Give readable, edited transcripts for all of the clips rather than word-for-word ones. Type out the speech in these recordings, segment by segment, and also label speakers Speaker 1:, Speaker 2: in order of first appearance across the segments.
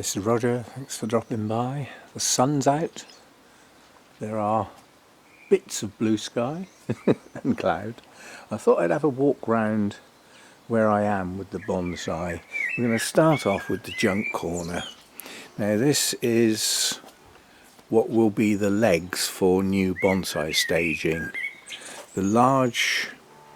Speaker 1: This is Roger, thanks for dropping by. The sun's out, there are bits of blue sky and cloud. I thought I'd have a walk round where I am with the bonsai. We're going to start off with the junk corner. Now this is what will be the legs for new bonsai staging. The large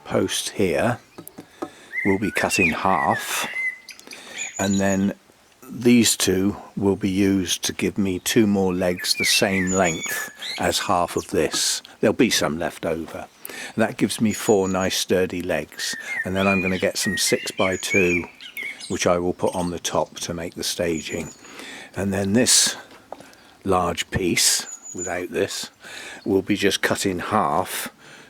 Speaker 1: post here will be cut in half, and then these two will be used to give me two more legs the same length as half of this. There'll be some left over. And that gives me four nice sturdy legs, and then I'm going to get some 6x2 which I will put on the top to make the staging. And then this large piece, without this, will be just cut in half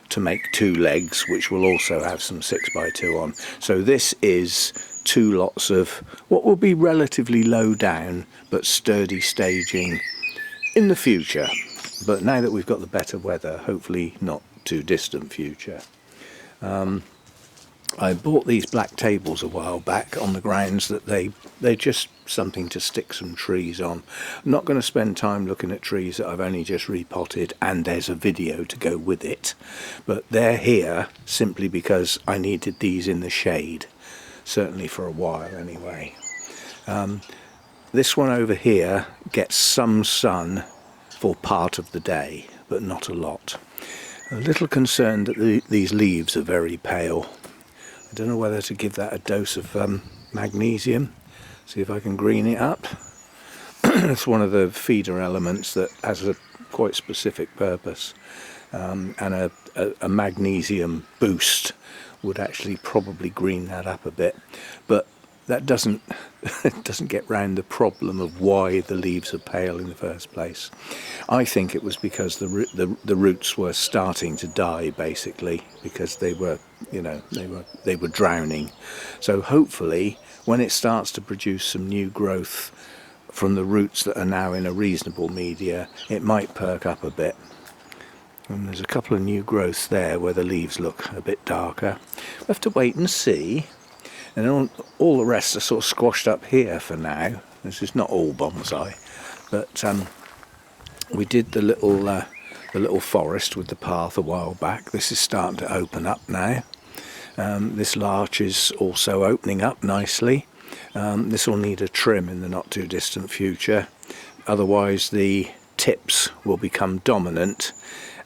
Speaker 1: to make two legs which will also have some 6x2 on. So this is two lots of what will be relatively low down but sturdy staging in the future, but now that we've got the better weather, hopefully not too distant future. I bought these black tables a while back on the grounds that they're just something to stick some trees on. I'm not going to spend time looking at trees that I've only just repotted, and there's a video to go with it, but they're here simply because I needed these in the shade, certainly for a while anyway. This one over here gets some sun for part of the day, but not a lot. A little concerned that these leaves are very pale. I don't know whether to give that a dose of magnesium, see if I can green it up. It's one of the feeder elements that has a quite specific purpose, and a magnesium boost would actually probably green that up a bit, but that doesn't get round the problem of why the leaves are pale in the first place. I think it was because the roots were starting to die, basically, because they were, you know, they were drowning. So hopefully when it starts to produce some new growth from the roots that are now in a reasonable media, it might perk up a bit. And there's a couple of new growths there where the leaves look a bit darker. We'll have to wait and see. And all the rest are sort of squashed up here for now. This is not all bonsai, but we did the little forest with the path a while back. This is starting to open up now. This larch is also opening up nicely. This will need a trim in the not too distant future. Otherwise the tips will become dominant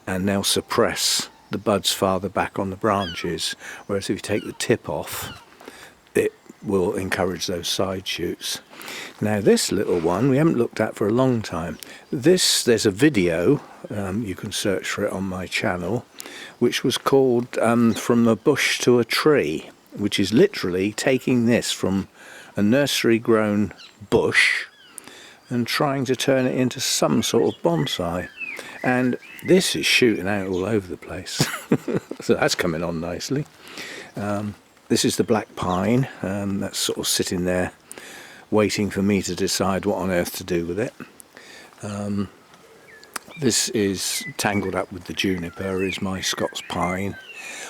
Speaker 1: and they'll suppress the buds farther back on the branches, whereas if you take the tip off, it will encourage those side shoots. Now this little one we haven't looked at for a long time. There's a video, you can search for it on my channel, which was called From a Bush to a Tree, which is literally taking this from a nursery grown bush and trying to turn it into some sort of bonsai. And this is shooting out all over the place. So that's coming on nicely. This is the black pine, that's sort of sitting there waiting for me to decide what on earth to do with it. This is tangled up with the juniper, is my Scots pine.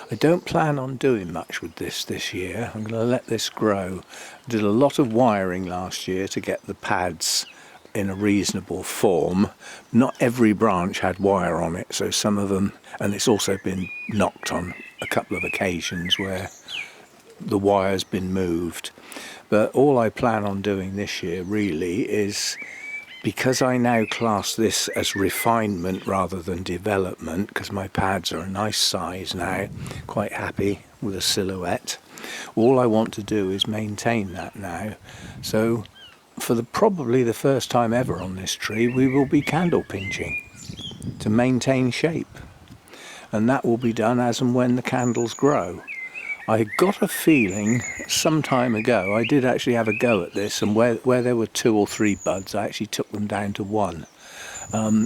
Speaker 1: I don't plan on doing much with this year. I'm going to let this grow. I did a lot of wiring last year to get the pads in a reasonable form. Not every branch had wire on it, so some of them, and it's also been knocked on a couple of occasions where the wire's been moved. But all I plan on doing this year really is, because I now class this as refinement rather than development, because my pads are a nice size now, quite happy with a silhouette, all I want to do is maintain that now. So for probably the first time ever on this tree, we will be candle pinching to maintain shape, and that will be done as and when the candles grow. I got a feeling some time ago I did actually have a go at this, and where there were 2 or 3 buds I actually took them down to 1.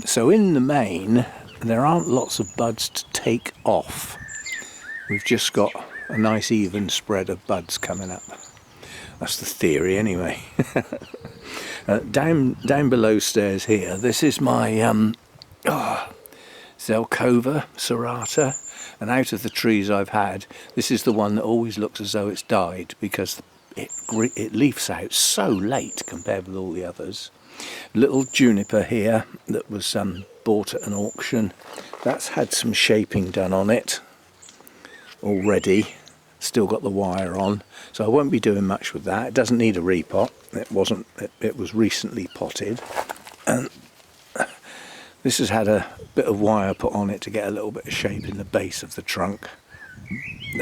Speaker 1: So in the main there aren't lots of buds to take off. We've just got a nice even spread of buds coming up. That's the theory anyway. Down below stairs here, this is my Zelkova serrata, and out of the trees I've had, this is the one that always looks as though it's died, because it leaves out so late compared with all the others. Little juniper here that was bought at an auction. That's had some shaping done on it already. Still got the wire on, so I won't be doing much with that. It doesn't need a repot. It was recently potted, and this has had a bit of wire put on it to get a little bit of shape in the base of the trunk.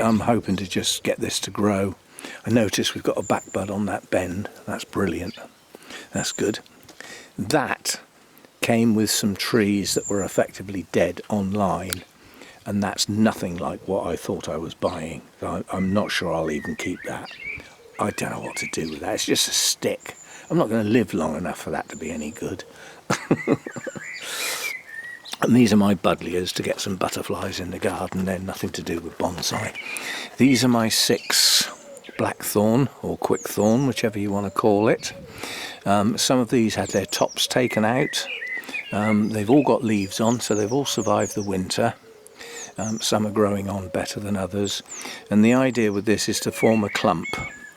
Speaker 1: I'm hoping to just get this to grow. I noticed we've got a back bud on that bend. That's brilliant. That's good. That came with some trees that were effectively dead online, and that's nothing like what I thought I was buying. I'm not sure I'll even keep that. I don't know what to do with that. It's just a stick. I'm not going to live long enough for that to be any good. And these are my buddleias to get some butterflies in the garden. They're nothing to do with bonsai. These are my 6 blackthorn or quickthorn, whichever you want to call it. Some of these had their tops taken out. They've all got leaves on, so they've all survived the winter. Some are growing on better than others, and the idea with this is to form a clump,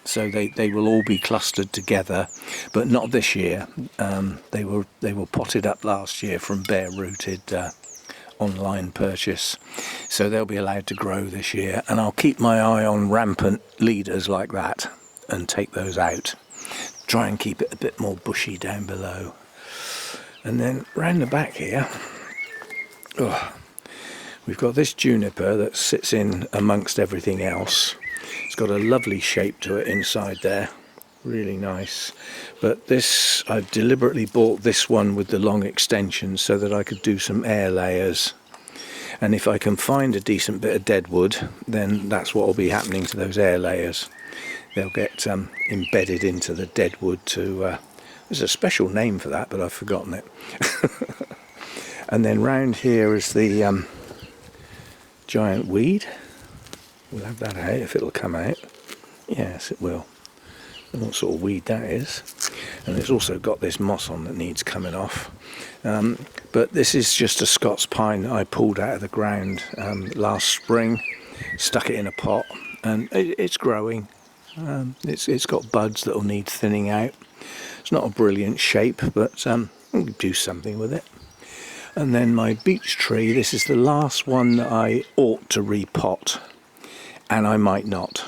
Speaker 1: so they will all be clustered together, but not this year. They were potted up last year from bare rooted online purchase, so they'll be allowed to grow this year, and I'll keep my eye on rampant leaders like that and take those out. Try and keep it a bit more bushy down below. And then round the back here, we've got this juniper that sits in amongst everything else. It's got a lovely shape to it inside there, really nice. But this, I've deliberately bought this one with the long extensions so that I could do some air layers. And if I can find a decent bit of dead wood, then that's what will be happening to those air layers. They'll get embedded into the dead wood to... there's a special name for that, but I've forgotten it. And then round here is the giant weed. We'll have that out if it'll come out. Yes, it will. And what sort of weed that is. And it's also got this moss on that needs coming off. But this is just a Scots pine that I pulled out of the ground last spring, stuck it in a pot, and it's growing. It's got buds that will need thinning out. It's not a brilliant shape, but we'll do something with it. And then my beech tree, this is the last one that I ought to repot, and I might not.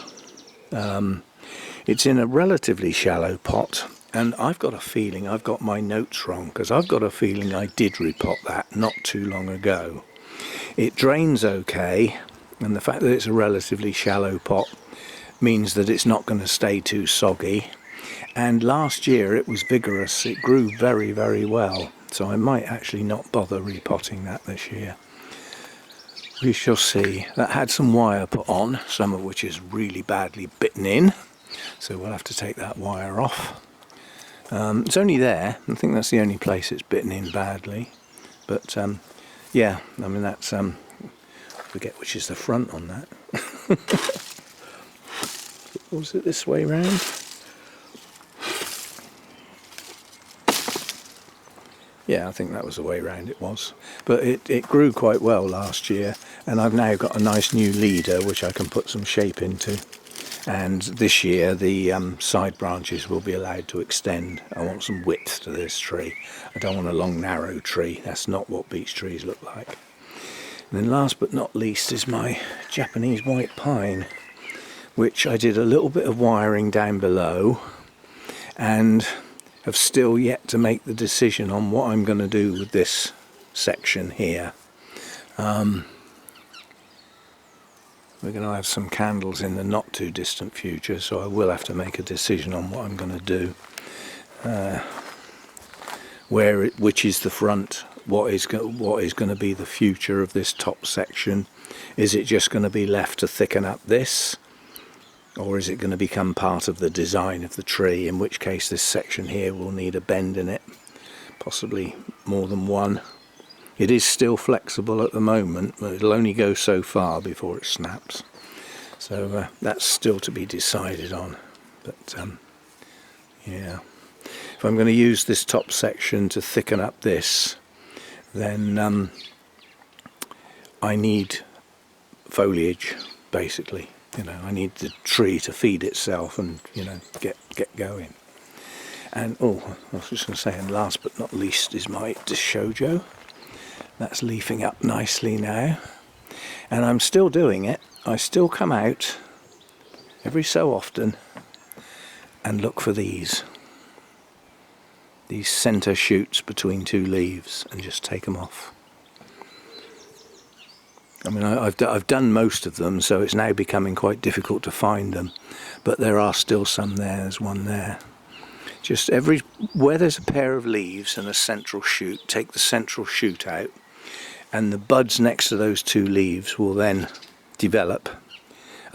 Speaker 1: It's in a relatively shallow pot, and I've got a feeling I've got my notes wrong, because I've got a feeling I did repot that not too long ago. It drains okay, and the fact that it's a relatively shallow pot means that it's not going to stay too soggy. And last year it was vigorous, it grew very, very well, so I might actually not bother repotting that this year. We shall see. That had some wire put on, some of which is really badly bitten in, so we'll have to take that wire off. It's only there. I think that's the only place it's bitten in badly, but yeah, I mean that's forget which is the front on that. Was it this way round? Yeah, I think that was the way round it was. But it grew quite well last year, and I've now got a nice new leader which I can put some shape into. And this year the side branches will be allowed to extend. I want some width to this tree. I don't want a long narrow tree. That's not what beech trees look like. And then last but not least is my Japanese white pine, which I did a little bit of wiring down below and have still yet to make the decision on what I'm going to do with this section here. We're going to have some candles in the not too distant future, so I will have to make a decision on what I'm going to do. Which is the front, what is going to be the future of this top section. Is it just going to be left to thicken up this? Or is it going to become part of the design of the tree, in which case this section here will need a bend in it, possibly more than one. It is still flexible at the moment, but it'll only go so far before it snaps. So that's still to be decided on. But yeah, if I'm going to use this top section to thicken up this, then I need foliage, basically. You know, I need the tree to feed itself and, you know, get going. And oh, I was just going to say, and last but not least is my Shojo. That's leafing up nicely now, and I'm still doing it. I still come out every so often and look for these centre shoots between two leaves and just take them off. I mean, I've done most of them, so it's now becoming quite difficult to find them, but there are still some there. There's one there. Just where there's a pair of leaves and a central shoot, take the central shoot out, and the buds next to those two leaves will then develop.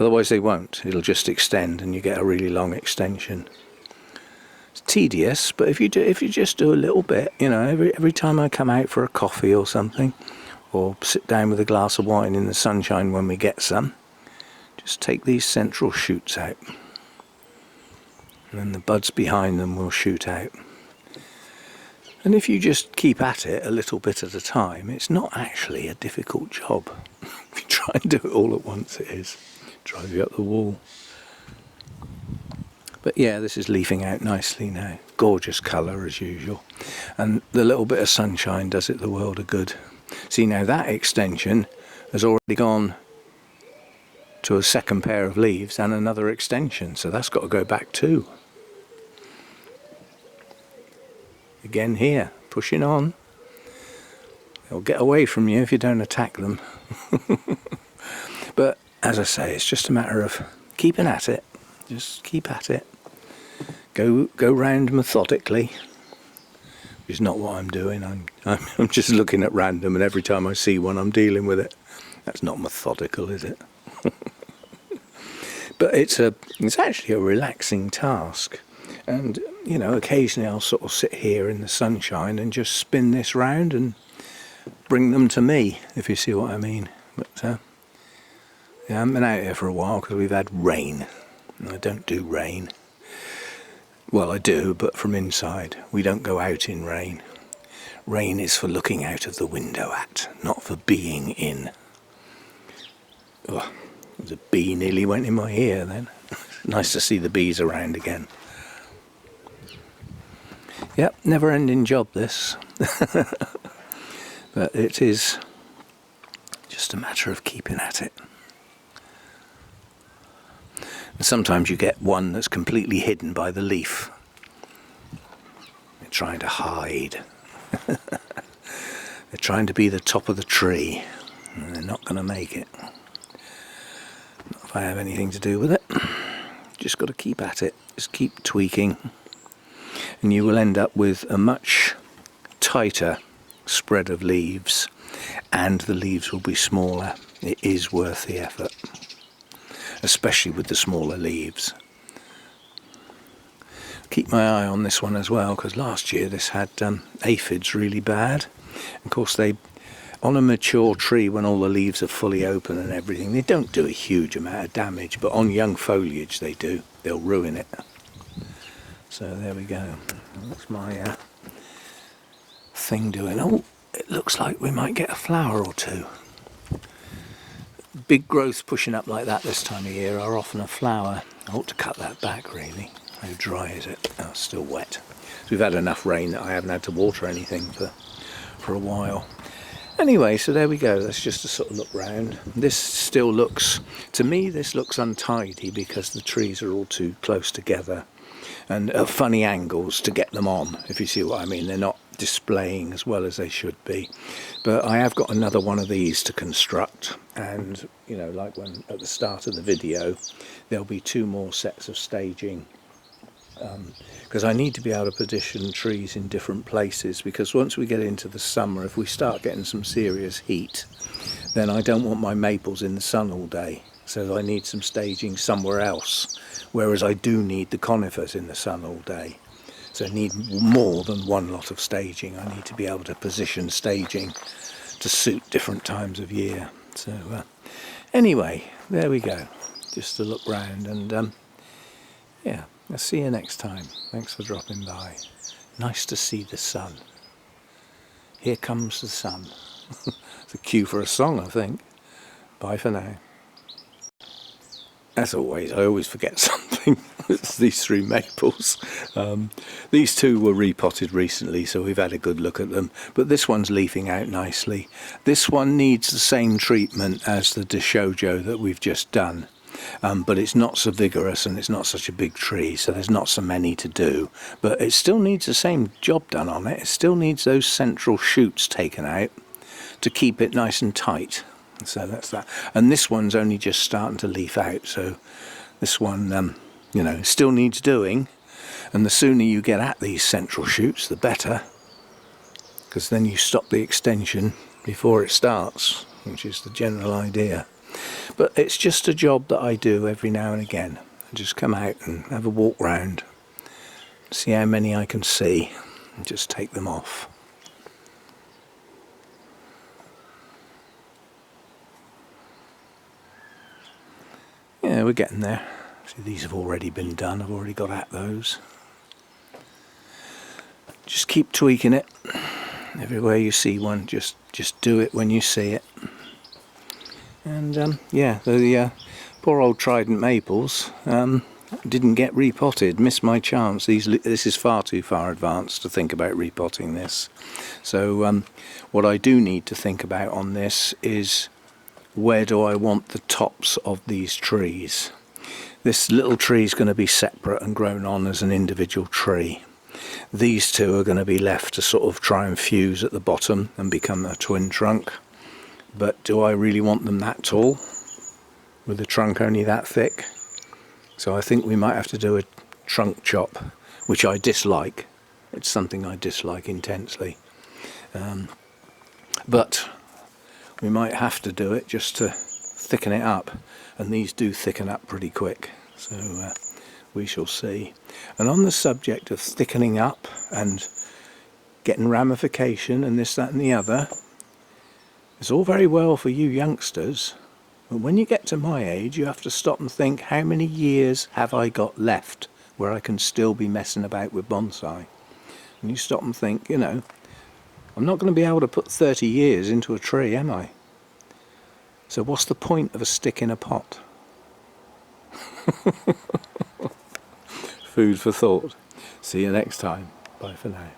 Speaker 1: Otherwise they won't. It'll just extend and you get a really long extension. It's tedious, but if you just do a little bit, you know, every time I come out for a coffee or something, or sit down with a glass of wine in the sunshine when we get some, just take these central shoots out. And then the buds behind them will shoot out. And if you just keep at it a little bit at a time, it's not actually a difficult job. If you try and do it all at once, it is. Drive you up the wall. But yeah, this is leafing out nicely now. Gorgeous colour as usual. And the little bit of sunshine does it the world of good. See, now that extension has already gone to a second pair of leaves and another extension, so that's got to go back too. Again here, pushing on. They'll get away from you if you don't attack them. But as I say, it's just a matter of keeping at it. Just keep at it. Go round methodically. Which is not what I'm doing. I'm just looking at random, and every time I see one I'm dealing with it. That's not methodical, is it? But it's actually a relaxing task. And, you know, occasionally I'll sort of sit here in the sunshine and just spin this round and bring them to me, if you see what I mean. But, yeah, I haven't been out here for a while because we've had rain. And I don't do rain. Well, I do, but from inside. We don't go out in rain. Rain is for looking out of the window at, not for being in. Oh, there's a bee nearly went in my ear then. Nice to see the bees around again. Yep, never-ending job this. But it is just a matter of keeping at it. And sometimes you get one that's completely hidden by the leaf. They're trying to hide. They're trying to be the top of the tree. And they're not going to make it. Not if I have anything to do with it. Just got to keep at it. Just keep tweaking. And you will end up with a much tighter spread of leaves, and the leaves will be smaller. It is worth the effort, especially with the smaller leaves. Keep my eye on this one as well, because last year this had aphids really bad. Of course, on a mature tree, when all the leaves are fully open and everything, they don't do a huge amount of damage, but on young foliage they do. They'll ruin it. So there we go. That's my thing doing. Oh, it looks like we might get a flower or two. Big growths pushing up like that this time of year are often a flower. I ought to cut that back really. How dry is it? Oh, it's still wet. So we've had enough rain that I haven't had to water anything for a while. Anyway, so there we go. That's just a sort of look round. This still looks, to me this looks untidy because the trees are all too close together and at funny angles to get them on, if you see what I mean. They're not displaying as well as they should be. But I have got another one of these to construct, and you know, like when at the start of the video, there'll be 2 more sets of staging, because I need to be able to position trees in different places, because once we get into the summer, if we start getting some serious heat, then I don't want my maples in the sun all day, so I need some staging somewhere else, whereas I do need the conifers in the sun all day. So I need more than one lot of staging. I need to be able to position staging to suit different times of year. So anyway, there we go. Just to look round, and yeah, I'll see you next time. Thanks for dropping by. Nice to see the sun. Here comes the sun. It's a cue for a song, I think. Bye for now. as always, I always forget something. It's these 3 maples. These 2 were repotted recently, so we've had a good look at them. But this one's leafing out nicely. This one needs the same treatment as the Deshojo that we've just done. But it's not so vigorous and it's not such a big tree, so there's not so many to do. But it still needs the same job done on it. It still needs those central shoots taken out to keep it nice and tight. So that's that. And this one's only just starting to leaf out, so this one, you know, still needs doing. And the sooner you get at these central shoots, the better, because then you stop the extension before it starts, which is the general idea. But it's just a job that I do every now and again. I just come out and have a walk round, see how many I can see, and just take them off. Yeah, we're getting there. See, these have already been done. I've already got at those. Just keep tweaking it. Everywhere you see one, just do it when you see it. And yeah, the poor old trident maples didn't get repotted. Missed my chance. This is far too far advanced to think about repotting this. So what I do need to think about on this is, where do I want the tops of these trees? This little tree is going to be separate and grown on as an individual tree. These 2 are going to be left to sort of try and fuse at the bottom and become a twin trunk. But do I really want them that tall, with the trunk only that thick? So I think we might have to do a trunk chop, which I dislike. It's something I dislike intensely. But we might have to do it just to thicken it up, and these do thicken up pretty quick, so we shall see. And on the subject of thickening up and getting ramification and this, that and the other, it's all very well for you youngsters, but when you get to my age you have to stop and think, how many years have I got left where I can still be messing about with bonsai? And you stop and think, you know, I'm not going to be able to put 30 years into a tree, am I? So what's the point of a stick in a pot? Food for thought. See you next time. Bye for now.